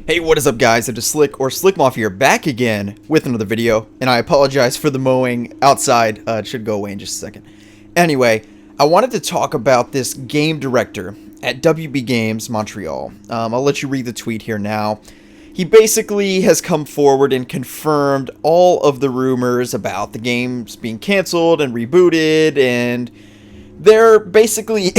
Hey, what is up guys? It is Slick or Slickmoff here, back again with another video, and I apologize for the mowing outside. It should go away in just a second. Anyway, I wanted to talk about this game director at WB Games Montreal. I'll let you read the tweet here now. He basically has come forward and confirmed all of the rumors about the games being canceled and rebooted, and they're basically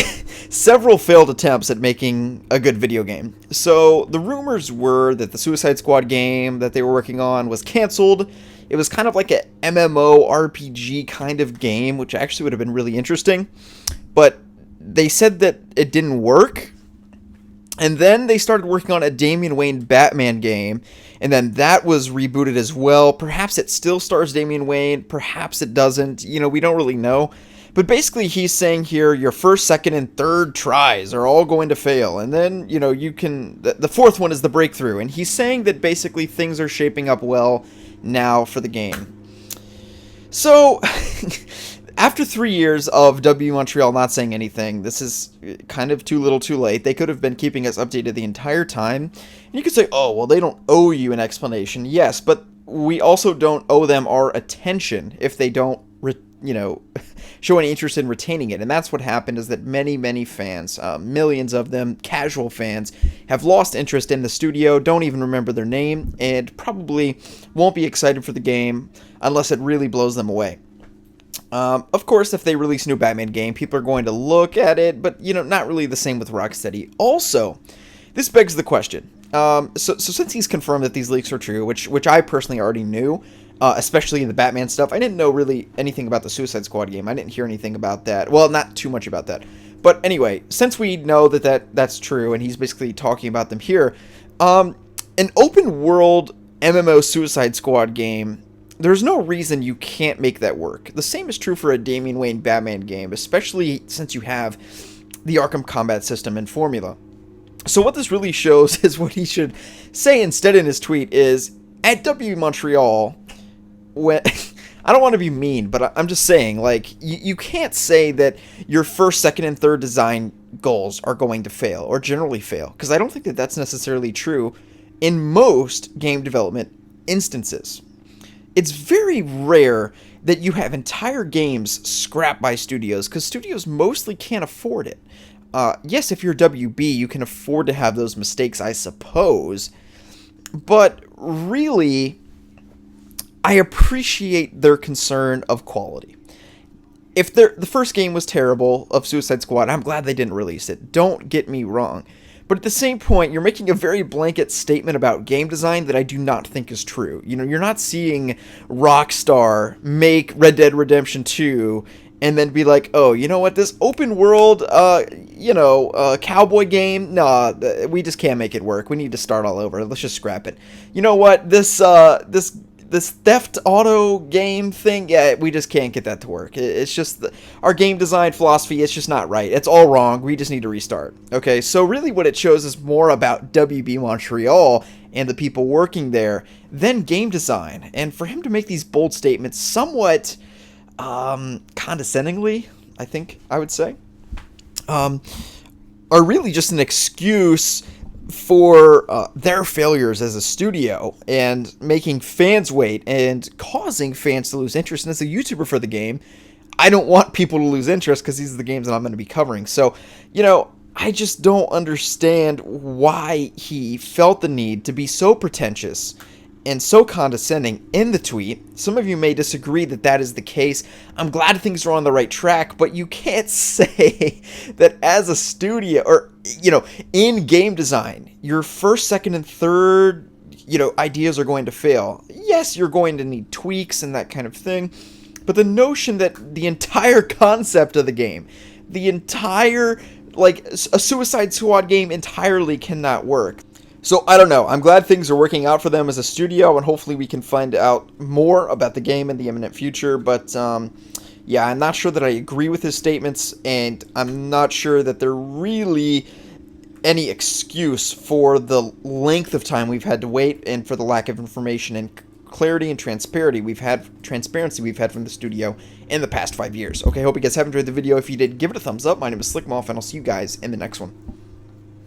several failed attempts at making a good video game. So the rumors were that the Suicide Squad game that they were working on was canceled. It was kind of like a MMO RPG kind of game, which actually would have been really interesting. But they said that it didn't work. And then they started working on a Damian Wayne Batman game, and then that was rebooted as well. Perhaps it still stars Damian Wayne, perhaps it doesn't. You know, we don't really know. But basically, he's saying here, your first, second, and third tries are all going to fail. And then, you know, you can... The fourth one is the breakthrough. And he's saying that basically things are shaping up well now for the game. So, after 3 years of WB Montreal not saying anything, this is kind of too little too late. They could have been keeping us updated the entire time. And you could say, oh, well, they don't owe you an explanation. Yes, but we also don't owe them our attention if they don't, show any interest in retaining it. And that's what happened, is that many fans, millions of them, casual fans, have lost interest in the studio, don't even remember their name, and probably won't be excited for the game unless it really blows them away. Of course, if they release a new Batman game, people are going to look at it, but, not really the same with Rocksteady. Also, this begs the question. So since he's confirmed that these leaks are true, which I personally already knew, especially in the Batman stuff. I didn't know really anything about the Suicide Squad game. I didn't hear anything about that. Well, not too much about that. But anyway, since we know that's true, and he's basically talking about them here, an open world MMO Suicide Squad game, there's no reason you can't make that work. The same is true for a Damian Wayne Batman game, especially since you have the Arkham combat system and formula. So what this really shows is what he should say instead in his tweet is, at WB Montreal, when I don't want to be mean, but I'm just saying, like, you can't say that your first, second, and third design goals are going to fail, or generally fail, because I don't think that that's necessarily true in most game development instances. It's very rare that you have entire games scrapped by studios, because studios mostly can't afford it. Yes, if you're WB, you can afford to have those mistakes, I suppose, but really, I appreciate their concern of quality. If the first game was terrible of Suicide Squad, I'm glad they didn't release it. Don't get me wrong. But at the same point, you're making a very blanket statement about game design that I do not think is true. You're not seeing Rockstar make Red Dead Redemption 2 and then be like, oh, you know what, this open world, cowboy game, nah, we just can't make it work. We need to start all over. Let's just scrap it. You know what, this theft auto game thing, yeah, we just can't get that to work. It's just our game design philosophy, it's just not right. It's all wrong. We just need to restart. Okay, so really what it shows is more about WB Montreal and the people working there than game design. And for him to make these bold statements somewhat condescendingly, I think I would say, are really just an excuse for their failures as a studio and making fans wait and causing fans to lose interest. And as a YouTuber for the game, I don't want people to lose interest because these are the games that I'm going to be covering. So, I just don't understand why he felt the need to be so pretentious and so condescending in the tweet. Some of you may disagree that that is the case. I'm glad things are on the right track, but you can't say that as a studio, or, in game design, your first, second, and third, ideas are going to fail. Yes, you're going to need tweaks and that kind of thing, but the notion that the entire concept of the game, the entire, a Suicide Squad game entirely cannot work. So, I don't know. I'm glad things are working out for them as a studio, and hopefully we can find out more about the game in the imminent future. But, yeah, I'm not sure that I agree with his statements, and I'm not sure that they're really any excuse for the length of time we've had to wait and for the lack of information and clarity and transparency we've had from the studio in the past 5 years. Okay, hope you guys have enjoyed the video. If you did, give it a thumbs up. My name is Slickmoff, and I'll see you guys in the next one.